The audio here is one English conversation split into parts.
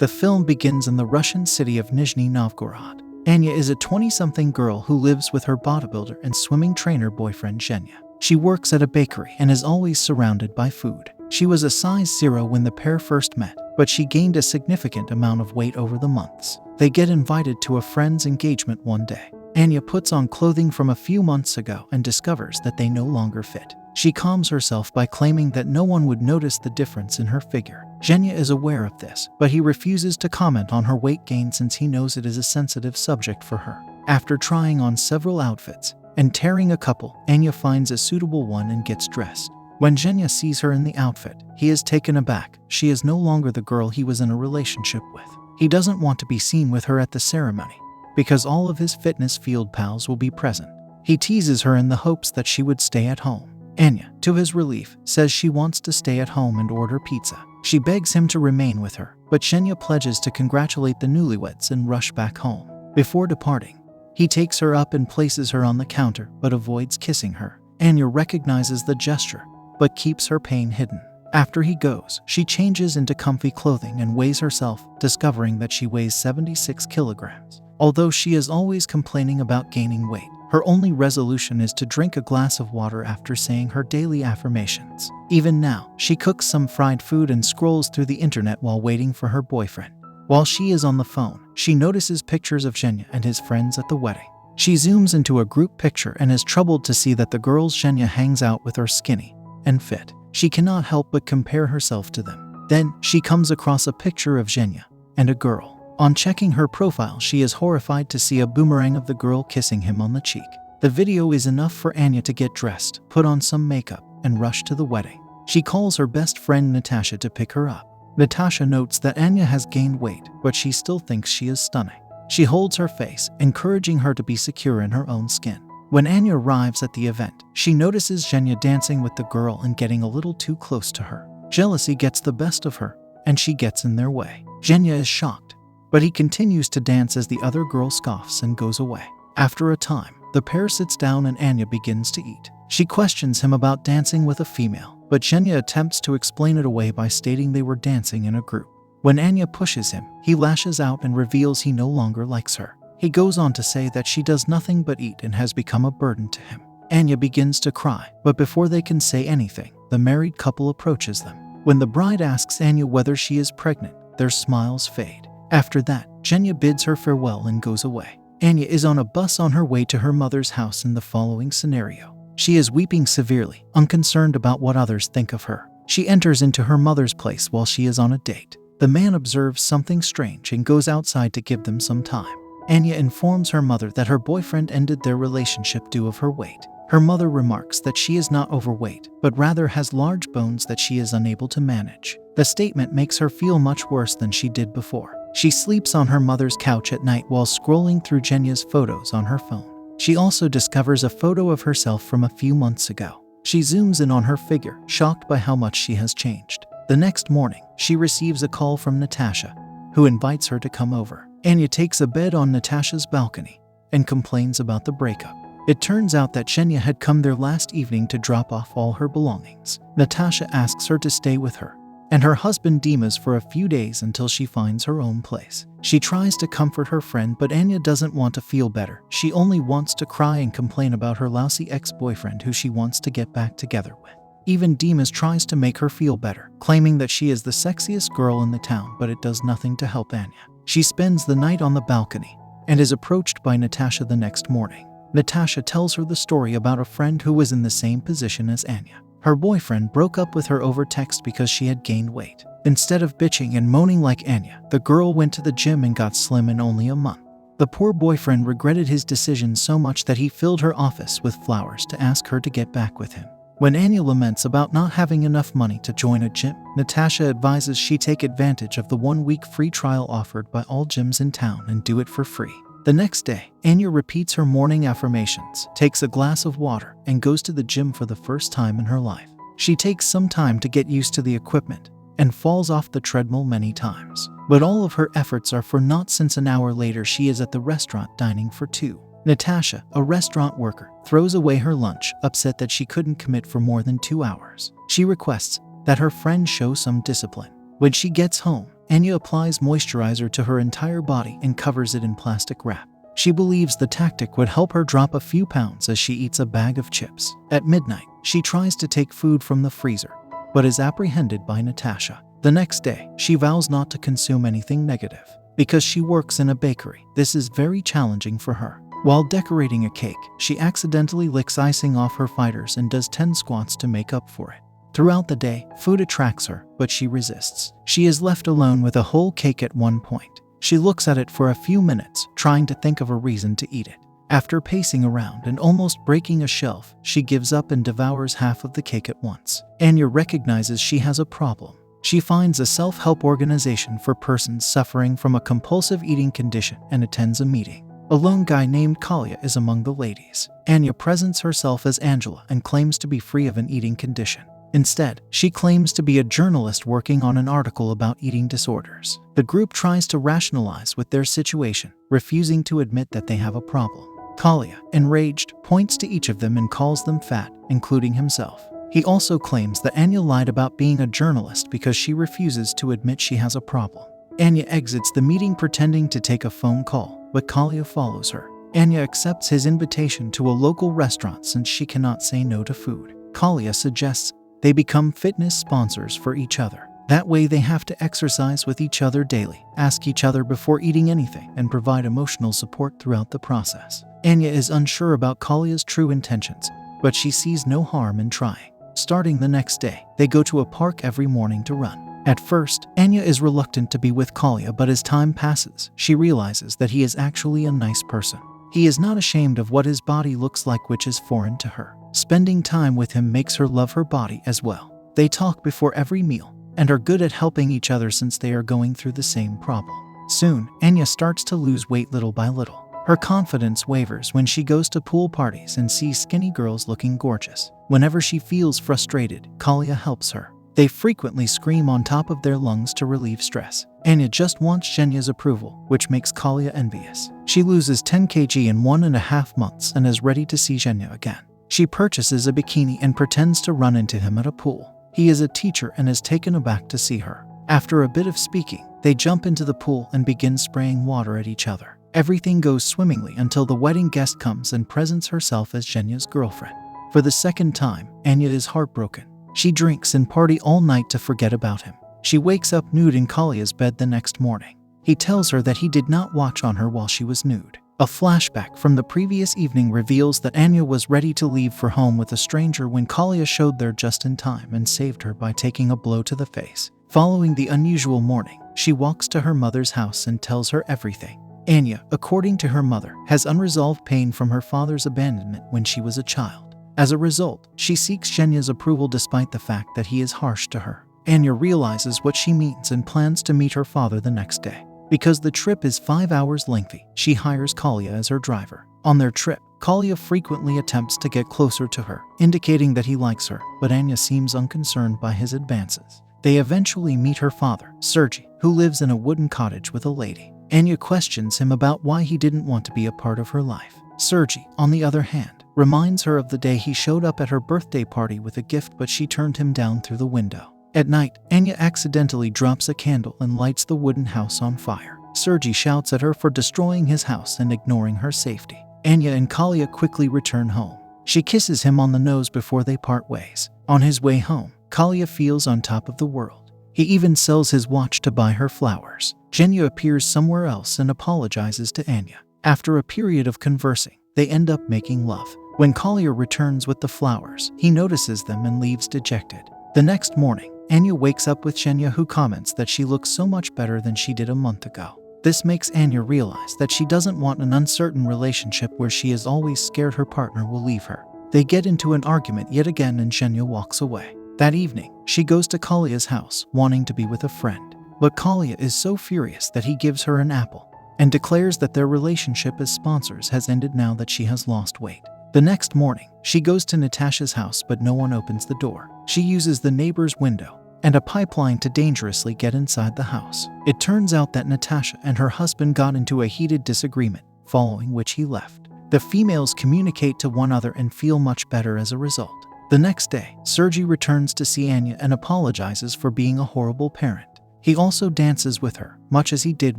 The film begins in the Russian city of Nizhny Novgorod. Anya is a 20-something girl who lives with her bodybuilder and swimming trainer boyfriend Zhenya. She works at a bakery and is always surrounded by food. She was a size 0 when the pair first met, but she gained a significant amount of weight over the months. They get invited to a friend's engagement one day. Anya puts on clothing from a few months ago and discovers that they no longer fit. She calms herself by claiming that no one would notice the difference in her figure. Zhenya is aware of this, but he refuses to comment on her weight gain since he knows it is a sensitive subject for her. After trying on several outfits and tearing a couple, Anya finds a suitable one and gets dressed. When Zhenya sees her in the outfit, he is taken aback. She is no longer the girl he was in a relationship with. He doesn't want to be seen with her at the ceremony because all of his fitness field pals will be present. He teases her in the hopes that she would stay at home. Anya, to his relief, says she wants to stay at home and order pizza. She begs him to remain with her, but Zhenya pledges to congratulate the newlyweds and rush back home. Before departing, he takes her up and places her on the counter, but avoids kissing her. Anya recognizes the gesture, but keeps her pain hidden. After he goes, she changes into comfy clothing and weighs herself, discovering that she weighs 76 kilograms. Although she is always complaining about gaining weight, her only resolution is to drink a glass of water after saying her daily affirmations. Even now, she cooks some fried food and scrolls through the internet while waiting for her boyfriend. While she is on the phone, she notices pictures of Zhenya and his friends at the wedding. She zooms into a group picture and is troubled to see that the girls Zhenya hangs out with are skinny and fit. She cannot help but compare herself to them. Then, she comes across a picture of Zhenya and a girl. On checking her profile, she is horrified to see a boomerang of the girl kissing him on the cheek. The video is enough for Anya to get dressed, put on some makeup, and rush to the wedding. She calls her best friend Natasha to pick her up. Natasha notes that Anya has gained weight, but she still thinks she is stunning. She holds her face, encouraging her to be secure in her own skin. When Anya arrives at the event, she notices Zhenya dancing with the girl and getting a little too close to her. Jealousy gets the best of her, and she gets in their way. Zhenya is shocked, but he continues to dance as the other girl scoffs and goes away. After a time, the pair sits down and Anya begins to eat. She questions him about dancing with a female, but Zhenya attempts to explain it away by stating they were dancing in a group. When Anya pushes him, he lashes out and reveals he no longer likes her. He goes on to say that she does nothing but eat and has become a burden to him. Anya begins to cry, but before they can say anything, the married couple approaches them. When the bride asks Anya whether she is pregnant, their smiles fade. After that, Zhenya bids her farewell and goes away. Anya is on a bus on her way to her mother's house in the following scenario. She is weeping severely, unconcerned about what others think of her. She enters into her mother's place while she is on a date. The man observes something strange and goes outside to give them some time. Anya informs her mother that her boyfriend ended their relationship due of her weight. Her mother remarks that she is not overweight, but rather has large bones that she is unable to manage. The statement makes her feel much worse than she did before. She sleeps on her mother's couch at night while scrolling through Zhenya's photos on her phone. She also discovers a photo of herself from a few months ago. She zooms in on her figure, shocked by how much she has changed. The next morning, she receives a call from Natasha, who invites her to come over. Anya takes a bed on Natasha's balcony and complains about the breakup. It turns out that Zhenya had come there last evening to drop off all her belongings. Natasha asks her to stay with her and her husband Dimas for a few days until she finds her own place. She tries to comfort her friend, but Anya doesn't want to feel better. She only wants to cry and complain about her lousy ex-boyfriend who she wants to get back together with. Even Dimas tries to make her feel better, claiming that she is the sexiest girl in the town, but it does nothing to help Anya. She spends the night on the balcony and is approached by Natasha the next morning. Natasha tells her the story about a friend who was in the same position as Anya. Her boyfriend broke up with her over text because she had gained weight. Instead of bitching and moaning like Anya, the girl went to the gym and got slim in only a month. The poor boyfriend regretted his decision so much that he filled her office with flowers to ask her to get back with him. When Anya laments about not having enough money to join a gym, Natasha advises she take advantage of the 1-week free trial offered by all gyms in town and do it for free. The next day, Anya repeats her morning affirmations, takes a glass of water, and goes to the gym for the first time in her life. She takes some time to get used to the equipment and falls off the treadmill many times. But all of her efforts are for naught since an hour later she is at the restaurant dining for two. Natasha, a restaurant worker, throws away her lunch, upset that she couldn't commit for more than 2 hours. She requests that her friend show some discipline. When she gets home, Anya applies moisturizer to her entire body and covers it in plastic wrap. She believes the tactic would help her drop a few pounds as she eats a bag of chips. At midnight, she tries to take food from the freezer, but is apprehended by Natasha. The next day, she vows not to consume anything negative. Because she works in a bakery, this is very challenging for her. While decorating a cake, she accidentally licks icing off her fighters and does 10 squats to make up for it. Throughout the day, food attracts her, but she resists. She is left alone with a whole cake at one point. She looks at it for a few minutes, trying to think of a reason to eat it. After pacing around and almost breaking a shelf, she gives up and devours half of the cake at once. Anya recognizes she has a problem. She finds a self-help organization for persons suffering from a compulsive eating condition and attends a meeting. A lone guy named Kalia is among the ladies. Anya presents herself as Angela and claims to be free of an eating condition. Instead, she claims to be a journalist working on an article about eating disorders. The group tries to rationalize with their situation, refusing to admit that they have a problem. Kalia, enraged, points to each of them and calls them fat, including himself. He also claims that Anya lied about being a journalist because she refuses to admit she has a problem. Anya exits the meeting pretending to take a phone call, but Kalia follows her. Anya accepts his invitation to a local restaurant since she cannot say no to food. Kalia suggests they become fitness sponsors for each other. That way they have to exercise with each other daily, ask each other before eating anything, and provide emotional support throughout the process. Anya is unsure about Kalia's true intentions, but she sees no harm in trying. Starting the next day, they go to a park every morning to run. At first, Anya is reluctant to be with Kalia, but as time passes, she realizes that he is actually a nice person. He is not ashamed of what his body looks like, which is foreign to her. Spending time with him makes her love her body as well. They talk before every meal and are good at helping each other since they are going through the same problem. Soon, Anya starts to lose weight little by little. Her confidence wavers when she goes to pool parties and sees skinny girls looking gorgeous. Whenever she feels frustrated, Kalia helps her. They frequently scream on top of their lungs to relieve stress. Anya just wants Zhenya's approval, which makes Kalia envious. She loses 10 kg in 1.5 months and is ready to see Zhenya again. She purchases a bikini and pretends to run into him at a pool. He is a teacher and is taken aback to see her. After a bit of speaking, they jump into the pool and begin spraying water at each other. Everything goes swimmingly until the wedding guest comes and presents herself as Zhenya's girlfriend. For the second time, Anya is heartbroken. She drinks and party all night to forget about him. She wakes up nude in Kalia's bed the next morning. He tells her that he did not watch on her while she was nude. A flashback from the previous evening reveals that Anya was ready to leave for home with a stranger when Kalia showed there just in time and saved her by taking a blow to the face. Following the unusual morning, she walks to her mother's house and tells her everything. Anya, according to her mother, has unresolved pain from her father's abandonment when she was a child. As a result, she seeks Zhenya's approval despite the fact that he is harsh to her. Anya realizes what she means and plans to meet her father the next day. Because the trip is 5 hours lengthy, she hires Kalia as her driver. On their trip, Kalia frequently attempts to get closer to her, indicating that he likes her, but Anya seems unconcerned by his advances. They eventually meet her father, Sergey, who lives in a wooden cottage with a lady. Anya questions him about why he didn't want to be a part of her life. Sergey, on the other hand, reminds her of the day he showed up at her birthday party with a gift, but she turned him down through the window. At night, Anya accidentally drops a candle and lights the wooden house on fire. Sergey shouts at her for destroying his house and ignoring her safety. Anya and Kalia quickly return home. She kisses him on the nose before they part ways. On his way home, Kalia feels on top of the world. He even sells his watch to buy her flowers. Zhenya appears somewhere else and apologizes to Anya. After a period of conversing, they end up making love. When Kalia returns with the flowers, he notices them and leaves dejected. The next morning, Anya wakes up with Zhenya, who comments that she looks so much better than she did a month ago. This makes Anya realize that she doesn't want an uncertain relationship where she is always scared her partner will leave her. They get into an argument yet again and Zhenya walks away. That evening, she goes to Kalia's house, wanting to be with a friend. But Kalia is so furious that he gives her an apple and declares that their relationship as sponsors has ended now that she has lost weight. The next morning, she goes to Natasha's house, but no one opens the door. She uses the neighbor's window and a pipeline to dangerously get inside the house. It turns out that Natasha and her husband got into a heated disagreement, following which he left. The females communicate to one another and feel much better as a result. The next day, Sergey returns to see Anya and apologizes for being a horrible parent. He also dances with her, much as he did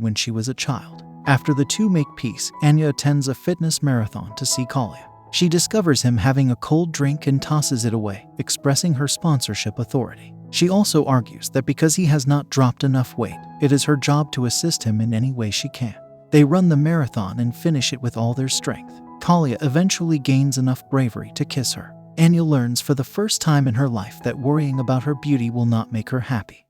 when she was a child. After the two make peace, Anya attends a fitness marathon to see Kalia. She discovers him having a cold drink and tosses it away, expressing her sponsorship authority. She also argues that because he has not dropped enough weight, it is her job to assist him in any way she can. They run the marathon and finish it with all their strength. Kalia eventually gains enough bravery to kiss her. Anya learns for the first time in her life that worrying about her beauty will not make her happy.